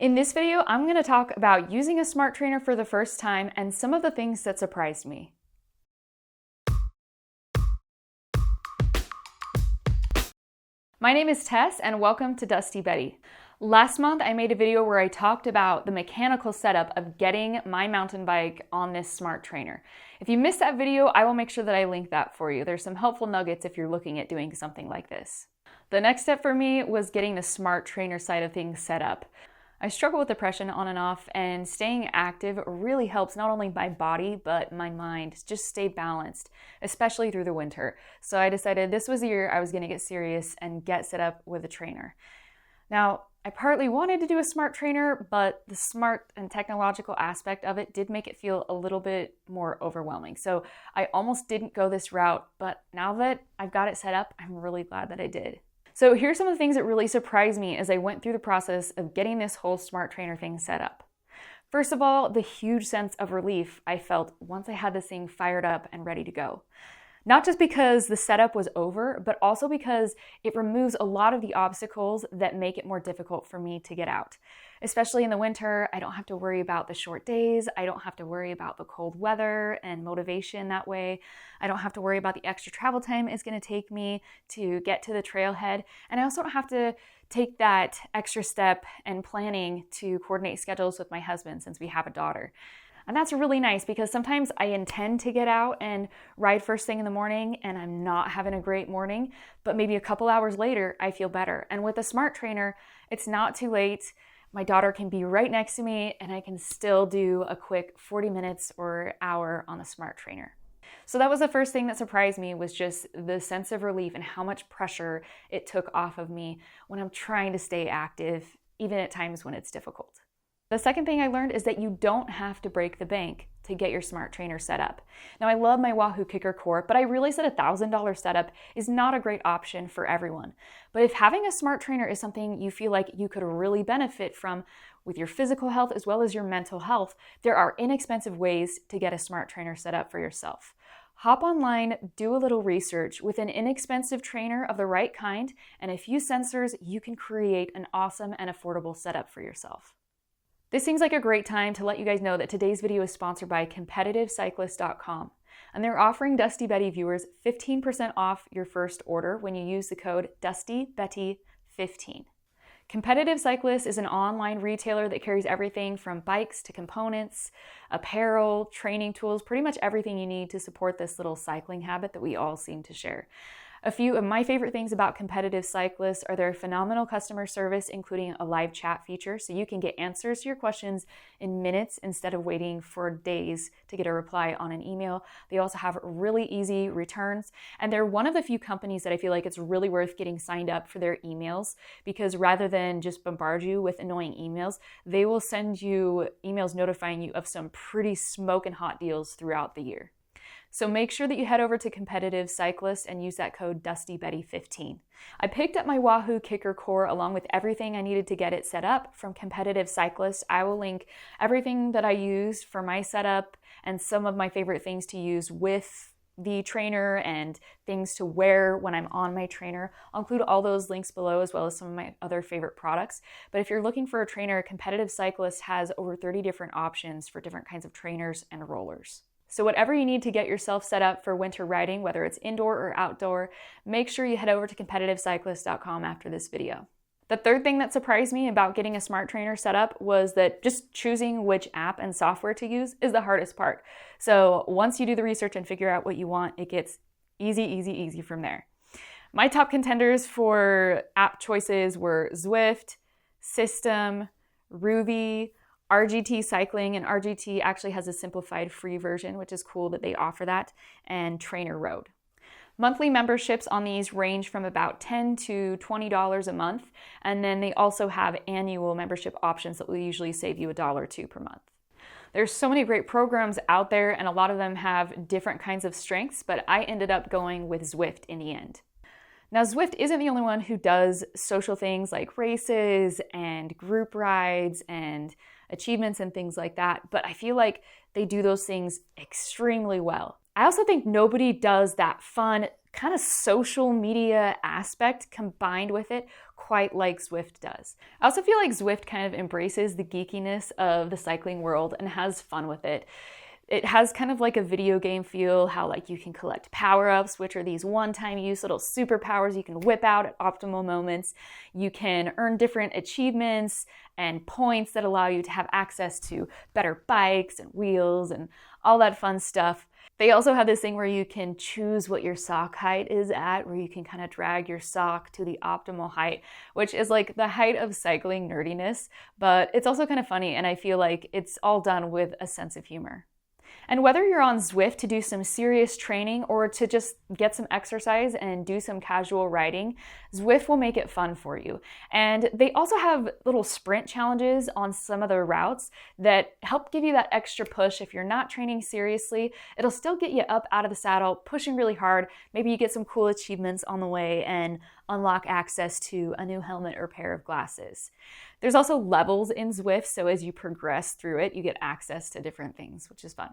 In this video, I'm going to talk about using a smart trainer for the first time and some of the things that surprised me. My name is Tess and welcome to Dusty Betty. Last month, I made a video where I talked about the mechanical setup of getting my mountain bike on this smart trainer. If you missed that video, I will make sure that I link that for you. There's some helpful nuggets if you're looking at doing something like this. The next step for me was getting the smart trainer side of things set up. I struggle with depression on and off, and staying active really helps not only my body, but my mind. Just stay balanced, especially through the winter. So I decided this was the year I was going to get serious and get set up with a trainer. Now, I partly wanted to do a smart trainer, but the smart and technological aspect of it did make it feel a little bit more overwhelming. So I almost didn't go this route, but now that I've got it set up, I'm really glad that I did. So here's some of the things that really surprised me as I went through the process of getting this whole smart trainer thing set up. First of all, the huge sense of relief I felt once I had this thing fired up and ready to go. Not just because the setup was over, but also because it removes a lot of the obstacles that make it more difficult for me to get out. Especially in the winter, I don't have to worry about the short days. I don't have to worry about the cold weather and motivation that way. I don't have to worry about the extra travel time it's going to take me to get to the trailhead. And I also don't have to take that extra step and planning to coordinate schedules with my husband since we have a daughter. And that's really nice because sometimes I intend to get out and ride first thing in the morning and I'm not having a great morning, but maybe a couple hours later, I feel better. And with a smart trainer, it's not too late. My daughter can be right next to me and I can still do a quick 40 minutes or hour on the smart trainer. So that was the first thing that surprised me, was just the sense of relief and how much pressure it took off of me when I'm trying to stay active, even at times when it's difficult. The second thing I learned is that you don't have to break the bank to get your smart trainer set up. Now, I love my Wahoo Kicker Core, but I realize that a $1,000 setup is not a great option for everyone. But if having a smart trainer is something you feel like you could really benefit from with your physical health as well as your mental health, there are inexpensive ways to get a smart trainer set up for yourself. Hop online, do a little research. With an inexpensive trainer of the right kind and a few sensors, you can create an awesome and affordable setup for yourself. This seems like a great time to let you guys know that today's video is sponsored by CompetitiveCyclists.com, and they're offering Dusty Betty viewers 15% off your first order when you use the code DustyBetty15. Competitive Cyclists is an online retailer that carries everything from bikes to components, apparel, training tools, pretty much everything you need to support this little cycling habit that we all seem to share. A few of my favorite things about Competitive Cyclists are their phenomenal customer service, including a live chat feature, so you can get answers to your questions in minutes instead of waiting for days to get a reply on an email. They also have really easy returns, and they're one of the few companies that I feel like it's really worth getting signed up for their emails, because rather than just bombard you with annoying emails, they will send you emails notifying you of some pretty smoking hot deals throughout the year. So make sure that you head over to Competitive Cyclists and use that code DustyBetty15. I picked up my Wahoo Kicker Core along with everything I needed to get it set up from Competitive Cyclists. I will link everything that I used for my setup and some of my favorite things to use with the trainer and things to wear when I'm on my trainer. I'll include all those links below as well as some of my other favorite products. But if you're looking for a trainer, Competitive Cyclists has over 30 different options for different kinds of trainers and rollers. So whatever you need to get yourself set up for winter riding, whether it's indoor or outdoor, make sure you head over to CompetitiveCyclists.com after this video. The third thing that surprised me about getting a smart trainer set up was that just choosing which app and software to use is the hardest part. So once you do the research and figure out what you want, it gets easy from there. My top contenders for app choices were Zwift, System, Ruby, RGT Cycling, and RGT actually has a simplified free version, which is cool that they offer that, and Trainer Road. Monthly memberships on these range from about $10 to $20 a month, and then they also have annual membership options that will usually save you $1 or $2 per month. There's so many great programs out there, and a lot of them have different kinds of strengths, but I ended up going with Zwift in the end. Now, Zwift isn't the only one who does social things like races and group rides and achievements and things like that, but I feel like they do those things extremely well. I also think nobody does that fun kind of social media aspect combined with it quite like Zwift does. I also feel like Zwift kind of embraces the geekiness of the cycling world and has fun with it. It has kind of like a video game feel, how like you can collect power-ups, which are these one-time use little superpowers you can whip out at optimal moments. You can earn different achievements and points that allow you to have access to better bikes and wheels and all that fun stuff. They also have this thing where you can choose what your sock height is at, where you can kind of drag your sock to the optimal height, which is like the height of cycling nerdiness, but it's also kind of funny, and I feel like it's all done with a sense of humor. And whether you're on Zwift to do some serious training or to just get some exercise and do some casual riding, Zwift will make it fun for you. And they also have little sprint challenges on some of the routes that help give you that extra push. If you're not training seriously, it'll still get you up out of the saddle, pushing really hard. Maybe you get some cool achievements on the way and unlock access to a new helmet or pair of glasses. There's also levels in Zwift, so as you progress through it, you get access to different things, which is fun.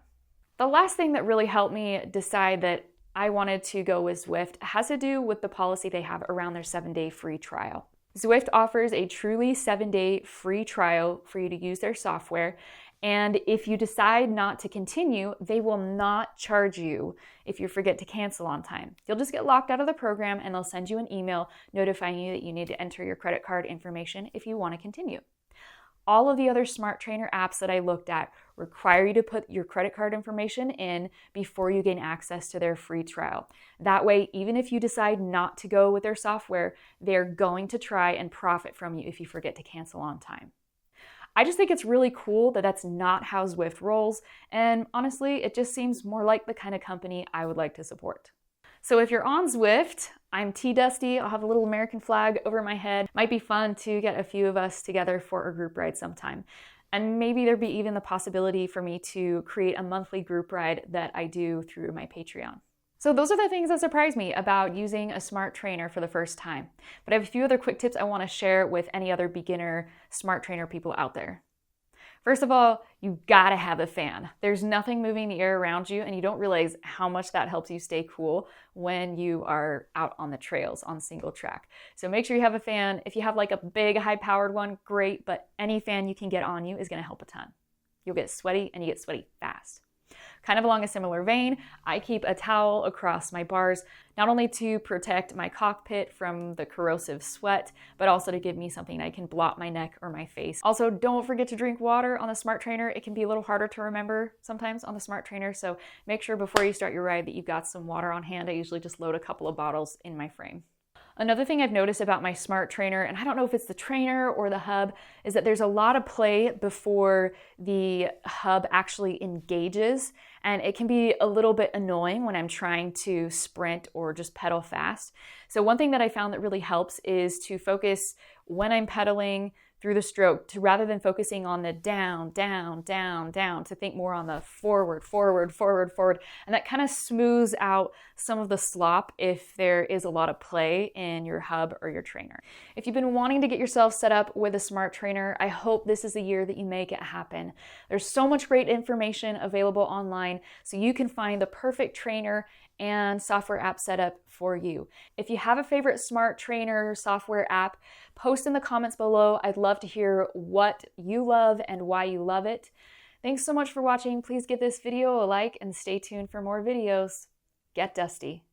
The last thing that really helped me decide that I wanted to go with Zwift has to do with the policy they have around their 7-day free trial. Zwift offers a truly 7-day free trial for you to use their software, and if you decide not to continue, they will not charge you if you forget to cancel on time. You'll just get locked out of the program, and they'll send you an email notifying you that you need to enter your credit card information if you want to continue. All of the other smart trainer apps that I looked at require you to put your credit card information in before you gain access to their free trial. That way, even if you decide not to go with their software, they're going to try and profit from you if you forget to cancel on time. I just think it's really cool that that's not how Zwift rolls, and honestly, it just seems more like the kind of company I would like to support. So if you're on Zwift, I'm T Dusty. I'll have a little American flag over my head. Might be fun to get a few of us together for a group ride sometime. And maybe there'd be even the possibility for me to create a monthly group ride that I do through my Patreon. So those are the things that surprised me about using a smart trainer for the first time. But I have a few other quick tips I want to share with any other beginner smart trainer people out there. First of all, you gotta have a fan. There's nothing moving the air around you, and you don't realize how much that helps you stay cool when you are out on the trails on single track. So make sure you have a fan. If you have like a big high-powered one, great, but any fan you can get on you is gonna help a ton. You'll get sweaty, and you get sweaty fast. Kind of along a similar vein, I keep a towel across my bars, not only to protect my cockpit from the corrosive sweat, but also to give me something I can blot my neck or my face. Also, don't forget to drink water on the smart trainer. It can be a little harder to remember sometimes on the smart trainer, so make sure before you start your ride that you've got some water on hand. I usually just load a couple of bottles in my frame. Another thing I've noticed about my smart trainer, and I don't know if it's the trainer or the hub, is that there's a lot of play before the hub actually engages, and it can be a little bit annoying when I'm trying to sprint or just pedal fast. So one thing that I found that really helps is to focus when I'm pedaling through the stroke, to rather than focusing on the down, down, down, down, to think more on the forward, forward, forward, forward. And that kind of smooths out some of the slop if there is a lot of play in your hub or your trainer. If you've been wanting to get yourself set up with a smart trainer, I hope this is the year that you make it happen. There's so much great information available online, so you can find the perfect trainer and software app setup for you. If you have a favorite smart trainer software app, post in the comments below. I'd love to hear what you love and why you love it. Thanks so much for watching. Please give this video a like and stay tuned for more videos. Get dusty.